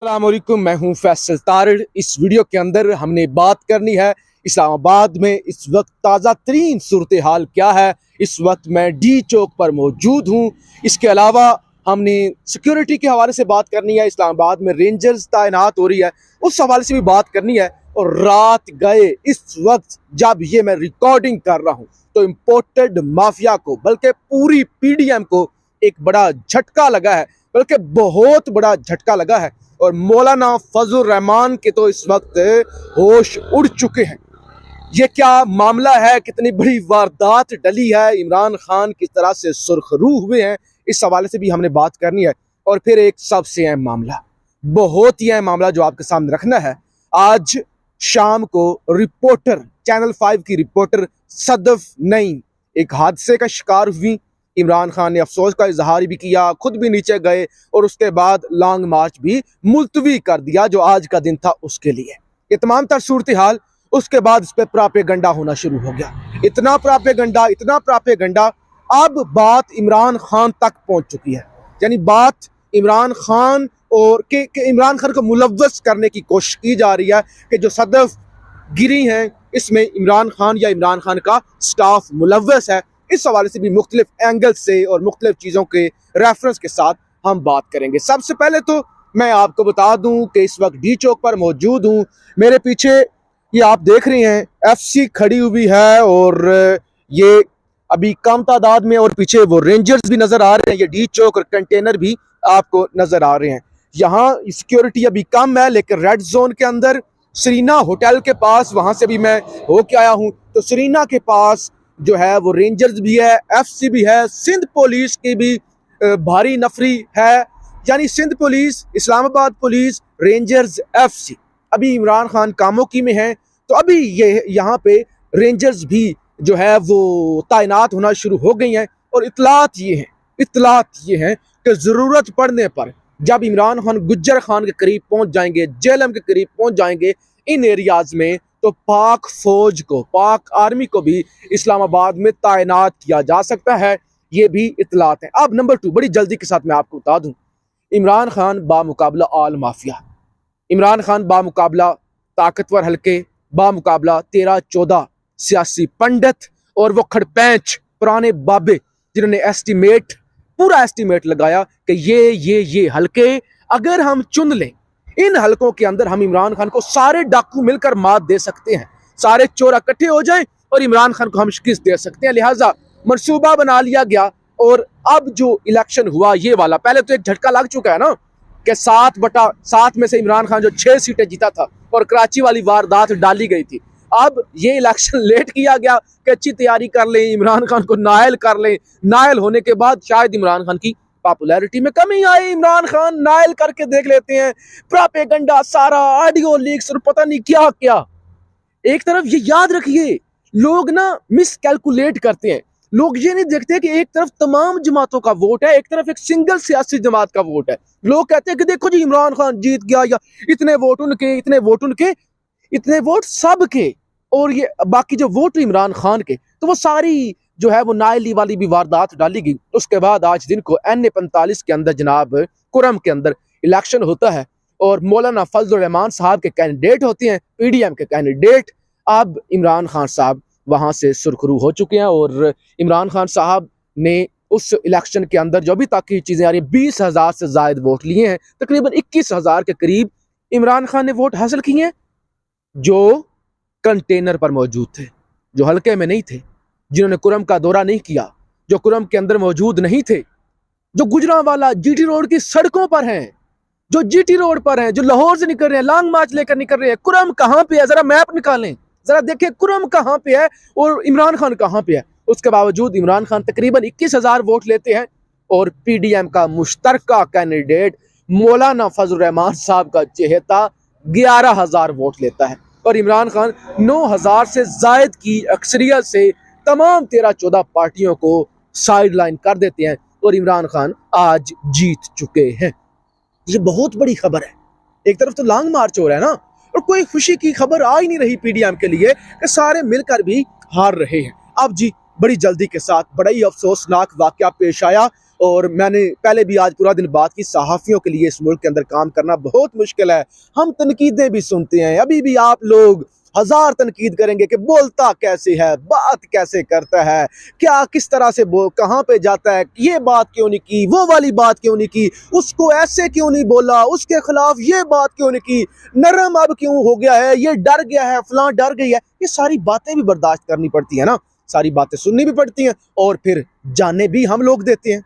अस्सलामुअलैकुम, मैं हूं फैसल तारिड़। इस वीडियो के अंदर हमने बात करनी है इस्लामाबाद में इस वक्त ताज़ा तरीन सूरत हाल क्या है। इस वक्त मैं डी चौक पर मौजूद हूं। इसके अलावा हमने सिक्योरिटी के हवाले से बात करनी है। इस्लामाबाद में रेंजर्स तैनात हो रही है, उस हवाले से भी बात करनी है। और रात गए इस वक्त जब ये मैं रिकॉर्डिंग कर रहा हूँ तो इम्पोर्टेड माफिया को, बल्कि पूरी पीडीएम को एक बड़ा झटका लगा है, बल्कि बहुत बड़ा झटका लगा है। और मौलाना फजलुर रहमान के तो इस वक्त होश उड़ चुके हैं। ये क्या मामला है, कितनी बड़ी वारदात डली है, इमरान खान किस तरह से सुर्खरू हुए हैं, इस हवाले से भी हमने बात करनी है। और फिर एक सबसे अहम मामला, बहुत ही अहम मामला जो आपके सामने रखना है। आज शाम को रिपोर्टर, चैनल 5 की रिपोर्टर सदफ नईम एक हादसे का शिकार हुई। इमरान खान ने अफसोस का इजहार भी किया, खुद भी नीचे गए और उसके बाद लॉन्ग मार्च भी मुलतवी कर दिया जो आज का दिन था उसके लिए। ये तमाम तर सूरत हाल, उसके बाद इस पर प्रापेगंडा होना शुरू हो गया। इतना प्रापेगंडा, अब बात इमरान खान तक पहुंच चुकी है। यानी बात इमरान खान और के इमरान खान को मुलव्वस करने की कोशिश की जा रही है कि जो सदफ गिरी हैं इसमें इमरान खान या इमरान खान का स्टाफ मुलव्वस है। इस हवाले से भी मुख्तलिफ एंगल से और मुख्तलिफ चीज़ों के रेफरेंस के साथ हम बात करेंगे। सबसे पहले तो मैं आपको बता दूं कि इस वक्त डी चौक पर मौजूद हूं। मेरे पीछे ये आप देख रहे हैं एफसी खड़ी हुई है और ये अभी कम तादाद में, और पीछे वो रेंजर्स भी नज़र आ रहे हैं। ये डी चौक और कंटेनर भी आपको नज़र आ रहे हैं। यहाँ सिक्योरिटी अभी कम है, लेकिन रेड जोन के अंदर सरीना होटल के पास, वहाँ से भी मैं होके आया हूँ, तो सरीना के पास जो है वो रेंजर्स भी है, एफसी भी है, सिंध पुलिस की भी भारी नफरी है। यानी Sindh police, Islamabad police, rangers, FC. अभी इमरान खान कामोकी में है तो अभी ये यहाँ पे रेंजर्स भी जो है वो तैनात होना शुरू हो गई हैं। और इतलात ये हैं कि ज़रूरत पड़ने पर जब इमरान खान गुज्जर खान के करीब पहुँच जाएंगे, जेलम के करीब पहुँच जाएंगे इन एरियाज़ में, तो पाक फौज को, पाक आर्मी को भी इस्लामाबाद में तैनात किया जा सकता है। ये भी इतलात है। अब नंबर 2, बड़ी जल्दी के साथ मैं आपको बता दूं, इमरान खान बामुकाबला आल माफिया, इमरान खान बामुकाबला ताकतवर हल्के, बामुकाबला 13-14 सियासी पंडित और वो खड़पैंच पुराने बाबे जिन्होंने पूरा एस्टीमेट लगाया कि ये हल्के अगर हम चुन लें, इन हलकों के अंदर हम इमरान खान को सारे डाकू मिलकर मात दे सकते हैं, सारे चोर इकट्ठे हो जाएं और इमरान खान को हम शिकस्त दे सकते हैं। लिहाजा मंसूबा बना लिया गया। और अब जो इलेक्शन हुआ ये वाला, पहले तो एक झटका लग चुका है ना कि 7/7 में से इमरान खान जो 6 सीटें जीता था और कराची वाली वारदात डाली गई थी। अब ये इलेक्शन लेट किया गया कि अच्छी तैयारी कर लें, इमरान खान को नायल कर लें। नायल होने के बाद शायद इमरान खान की पॉपुलैरिटी में कमी आई, इमरान खान नायल करके देख लेते हैं। प्रोपेगेंडा सारा, ऑडियो लीक्स और पता नहीं क्या क्या। एक तरफ ये याद रखिए, लोग ना मिस कैलकुलेट करते हैं। लोग ये नहीं देखते कि एक तरफ तमाम जमातों का वोट है, एक तरफ एक सिंगल सियासी जमात का वोट है। लोग कहते हैं कि देखो जी इमरान खान जीत गया, या इतने वोट उनके, इतने वोट उनके, इतने वोट सबके, और ये बाकी जो वोट इमरान खान के, तो वो सारी जो है वो नायली वाली भी वारदात डाली गई। उसके बाद आज दिन को NA-45 के अंदर जनाब कुरम के अंदर इलेक्शन होता है और मौलाना फजलुर रहमान साहब के कैंडिडेट होते हैं, पीडीएम के कैंडिडेट। अब इमरान खान साहब वहां से सुरखरू हो चुके हैं और इमरान खान साहब ने उस इलेक्शन के अंदर जो अभी तक की चीजें आ रही हैं, 20,000 से ज्यादा वोट लिए हैं, तकरीबन 21,000 के करीब इमरान खान ने वोट हासिल किए हैं जो कंटेनर पर मौजूद थे, जो हल्के में नहीं थे, जिन्होंने कुरम का दौरा नहीं किया, जो कुरम के अंदर मौजूद नहीं थे, जो गुजरांवाला जीटी रोड की सड़कों पर हैं, जो जीटी रोड पर हैं, जो लाहौर से निकल रहे हैं, लॉन्ग मार्च लेकर निकल रहे हैं। कुरम कहां पे है, जरा मैप निकालें, जरा देखें कुरम कहां पे है और इमरान खान कहां पे है। उसके बावजूद इमरान खान तकरीबन 21,000 वोट लेते हैं और पीडीएम का मुश्तरका कैंडिडेट मौलाना फजलुर रहमान साहब का चहेता 11,000 वोट लेता है और इमरान खान 9,000 से जायद की अक्सरियत से तमाम 13-14 पार्टियों को साइड लाइन कर देते हैं और इमरान खान आज जीत चुके हैं। ये बहुत बड़ी खबर है। एक तरफ तो लॉन्ग मार्च हो रहा है ना, और कोई खुशी की खबर आ ही नहीं रही पीडीएम के लिए कि सारे मिलकर भी हार रहे हैं। अब जी बड़ी जल्दी के साथ बड़ा ही अफसोसनाक वाकया पेश आया और मैंने पहले भी आज पूरा दिन बात की, सहाफ़ियों के लिए इस मुल्क के अंदर काम करना बहुत मुश्किल है। हम तनकीदें भी सुनते हैं, अभी भी आप लोग हजार तनकीद करेंगे कि बोलता कैसे है, बात कैसे करता है, क्या किस तरह से कहाँ पे जाता है, ये बात क्यों नहीं की, वो वाली बात क्यों नहीं की, उसको ऐसे क्यों नहीं बोला, उसके खिलाफ ये बात क्यों नहीं की, नरम अब क्यों हो गया है, ये डर गया है, फलां डर गई है। ये सारी बातें भी बर्दाश्त करनी पड़ती है ना, सारी बातें सुननी भी पड़ती हैं, और फिर जाने भी हम लोग देते हैं,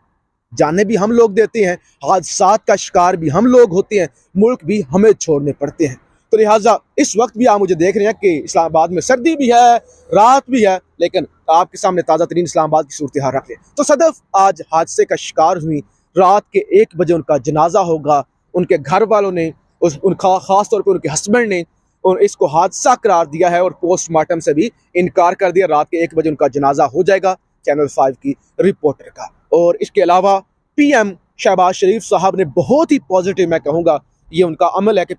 जाने भी हम लोग देते हैं, हादसात का शिकार भी हम लोग होते हैं, मुल्क भी हमें छोड़ने पड़ते हैं। तो लिहाजा इस वक्त भी आप मुझे देख रहे हैं कि इस्लामाबाद में सर्दी भी है, रात भी है, लेकिन आपके सामने ताज़ा तरीन इस्लामाबाद की सूरत हाल रख लें। तो सदफ आज हादसे का शिकार हुई, रात के 1 बजे उनका जनाजा होगा। उनके घर वालों ने, ख़ास तौर पर उनके हस्बैंड ने इसको हादसा करार दिया है और पोस्टमार्टम से भी इनकार कर दिया। रात के 1 बजे उनका जनाजा हो जाएगा चैनल 5 की रिपोर्टर का। और इसके अलावा PM शहबाज शरीफ साहब ने बहुत ही पॉजिटिव, मैं कहूँगा ये उनका अमल है कि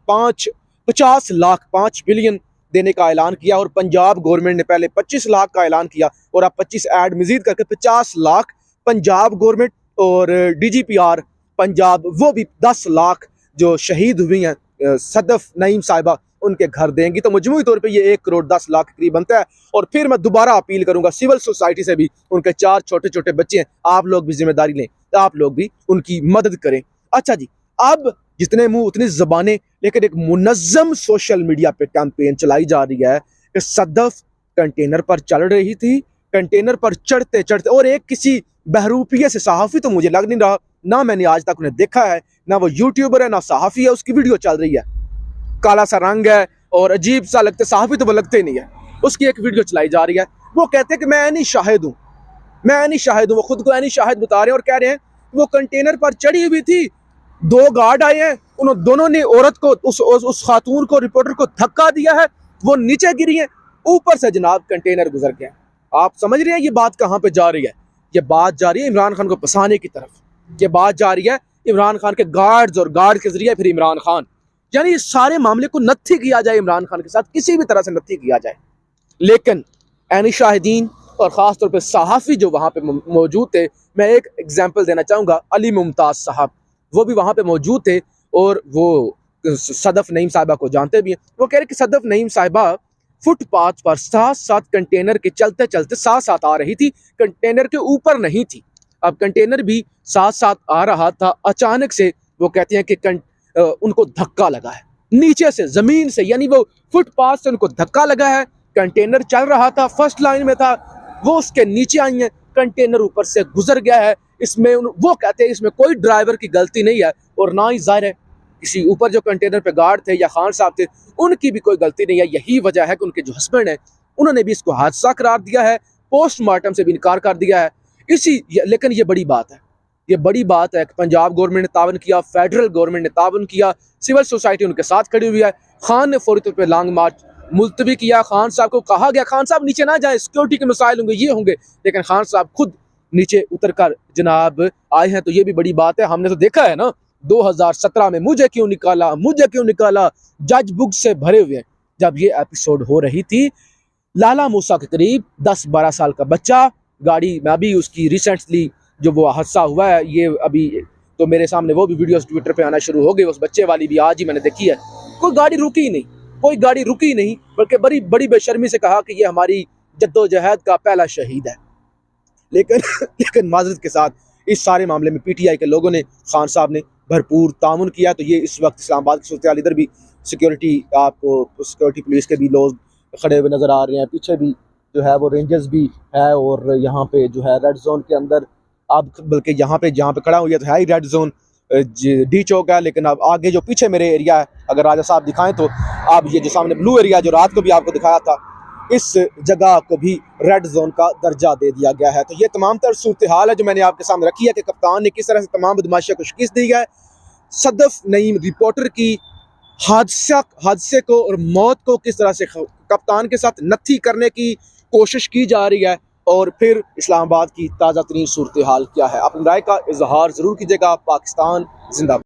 50 लाख 5 बिलियन देने का ऐलान किया, और पंजाब गवर्नमेंट ने पहले 25 लाख का ऐलान किया और अब 25 ऐड मजीद करके 50 लाख पंजाब गवर्नमेंट, और DGPR पंजाब वो भी 10 लाख जो शहीद हुई हैं सदफ नईम साहिबा उनके घर देंगी। तो मजमूई तौर पे ये 1 करोड़ 10 लाख करीब बनता है। और फिर मैं दोबारा अपील करूंगा सिविल सोसाइटी से भी, उनके 4 छोटे छोटे बच्चे हैं, आप लोग भी जिम्मेदारी लें, आप लोग भी उनकी मदद करें। अच्छा जी, अब जितने मुंह उतनी ज़बानें, लेकिन एक मुनज़्ज़म सोशल मीडिया पे कैंपेन चलाई जा रही है कि सदफ कंटेनर पर चढ़ रही थी, कंटेनर पर चढ़ते चढ़ते, और एक किसी बहरूपिये से, सहाफ़ी तो मुझे लग नहीं रहा, ना मैंने आज तक उन्हें देखा है, ना वो यूट्यूबर है ना सहाफ़ी है, उसकी वीडियो चल रही है, काला सा रंग है और अजीब सा लगता है, सहाफ़ी तो वो लगते ही नहीं है, उसकी एक वीडियो चलाई जा रही है। वो कहते हैं कि मैं ऐनी शाहिद हूँ, मैं ऐनी शाहिद हूँ, वो खुद को ऐनी शाहिद बता रहे हैं और कह रहे हैं वो कंटेनर पर चढ़ी हुई थी, 2 गार्ड आए हैं, उन दोनों ने औरत को, उस खातून को, रिपोर्टर को धक्का दिया है, वो नीचे गिरी है, ऊपर से जनाब कंटेनर गुजर गया। आप समझ रहे हैं ये बात कहाँ पे जा रही है? ये बात जा रही है इमरान खान को फंसाने की तरफ, ये बात जा रही है इमरान खान के गार्ड्स और गार्ड के जरिए फिर इमरान खान, यानी इस सारे मामले को नत्थी किया जाए, इमरान खान के साथ किसी भी तरह से नत्थी किया जाए। लेकिन ऐनी शाहिदीन और ख़ास तौर पे सहाफ़ी जो वहाँ पे मौजूद थे, मैं एक एग्जांपल देना चाहूँगा, अली मुमताज़ साहब, वो भी वहाँ पे मौजूद थे और वो सदफ नईम साहिबा को जानते भी हैं। वो कह रहे कि सदफ नईम साहिबा फुटपाथ पर साथ कंटेनर के चलते चलते साथ आ रही थी, कंटेनर के ऊपर नहीं थी। अब कंटेनर भी साथ आ रहा था, अचानक से वो कहते हैं कि उनको धक्का लगा है नीचे से, जमीन से, यानी वो फुटपाथ से उनको धक्का लगा है। कंटेनर चल रहा था, फर्स्ट लाइन में था, वो उसके नीचे आई है, कंटेनर ऊपर से गुजर गया है। इसमें वो कहते हैं इसमें कोई ड्राइवर की गलती नहीं है, और ना ही जाहिर है किसी ऊपर जो कंटेनर पे गार्ड थे या खान साहब थे उनकी भी कोई गलती नहीं है। यही वजह है कि उनके जो हस्बैंड है उन्होंने भी इसको हादसा करार दिया है, पोस्टमार्टम से भी इनकार कर दिया है। लेकिन ये बड़ी बात है, ये बड़ी बात है कि पंजाब गवर्नमेंट ने तावन किया, फेडरल गवर्नमेंट ने तावन किया, सिविल सोसाइटी उनके साथ खड़ी हुई है। खान ने फौरी तौर पर लॉन्ग मार्च मुलतवी किया, खान साहब को कहा गया खान साहब नीचे ना जाए, सिक्योरिटी के मसाइल होंगे, ये होंगे, लेकिन खान साहब खुद नीचे उतर कर जनाब आए हैं। तो ये भी बड़ी बात है। हमने तो देखा है ना 2017 में मुझे क्यों निकाला जज बुक से भरे हुए, जब ये एपिसोड हो रही थी, लाला मूसा के करीब 10-12 साल का बच्चा गाड़ी में, अभी उसकी रिसेंटली जो वो हादसा हुआ है, ये अभी तो मेरे सामने वो भी वीडियोस ट्विटर पे आना शुरू हो गई, उस बच्चे वाली भी आज ही मैंने देखी है। कोई गाड़ी रुकी नहीं, कोई गाड़ी रुकी नहीं, बल्कि बड़ी बेशर्मी से कहा कि ये हमारी जद्दोजहद का पहला शहीद है। लेकिन माजरत के साथ इस सारे मामले में PTI के लोगों ने, खान साहब ने भरपूर तामुन किया। तो ये इस वक्त इस्लामाबाद की सूरत हाल, इधर भी सिक्योरिटी, आपको सिक्योरिटी पुलिस के भी लोग खड़े हुए नज़र आ रहे हैं, पीछे भी जो है वो रेंजर्स भी है, और यहाँ पे जो है रेड जोन के अंदर, अब बल्कि यहाँ पे जहाँ पे खड़ा हुआ तो है ही रेड जोन, D चौक है, लेकिन अब आगे जो पीछे मेरे एरिया है, अगर राजा साहब दिखाएं तो अब ये जो सामने ब्लू एरिया जो रात को भी आपको दिखाया था, इस जगह को भी रेड जोन का दर्जा दे दिया गया है। तो ये तमाम तर सूरत हाल है जो मैंने आपके सामने रखी है कि कप्तान ने किस तरह से तमाम बदमाशियों को शिकस्त दी है। सदफ नईम रिपोर्टर की हादसे को और मौत को किस तरह से कप्तान के साथ नत्थी करने की कोशिश की जा रही है, और फिर इस्लामाबाद की ताज़ा तरीन सूरत हाल क्या है। अपनी राय का इजहार ज़रूर कीजिएगा। पाकिस्तान जिंदाबाद।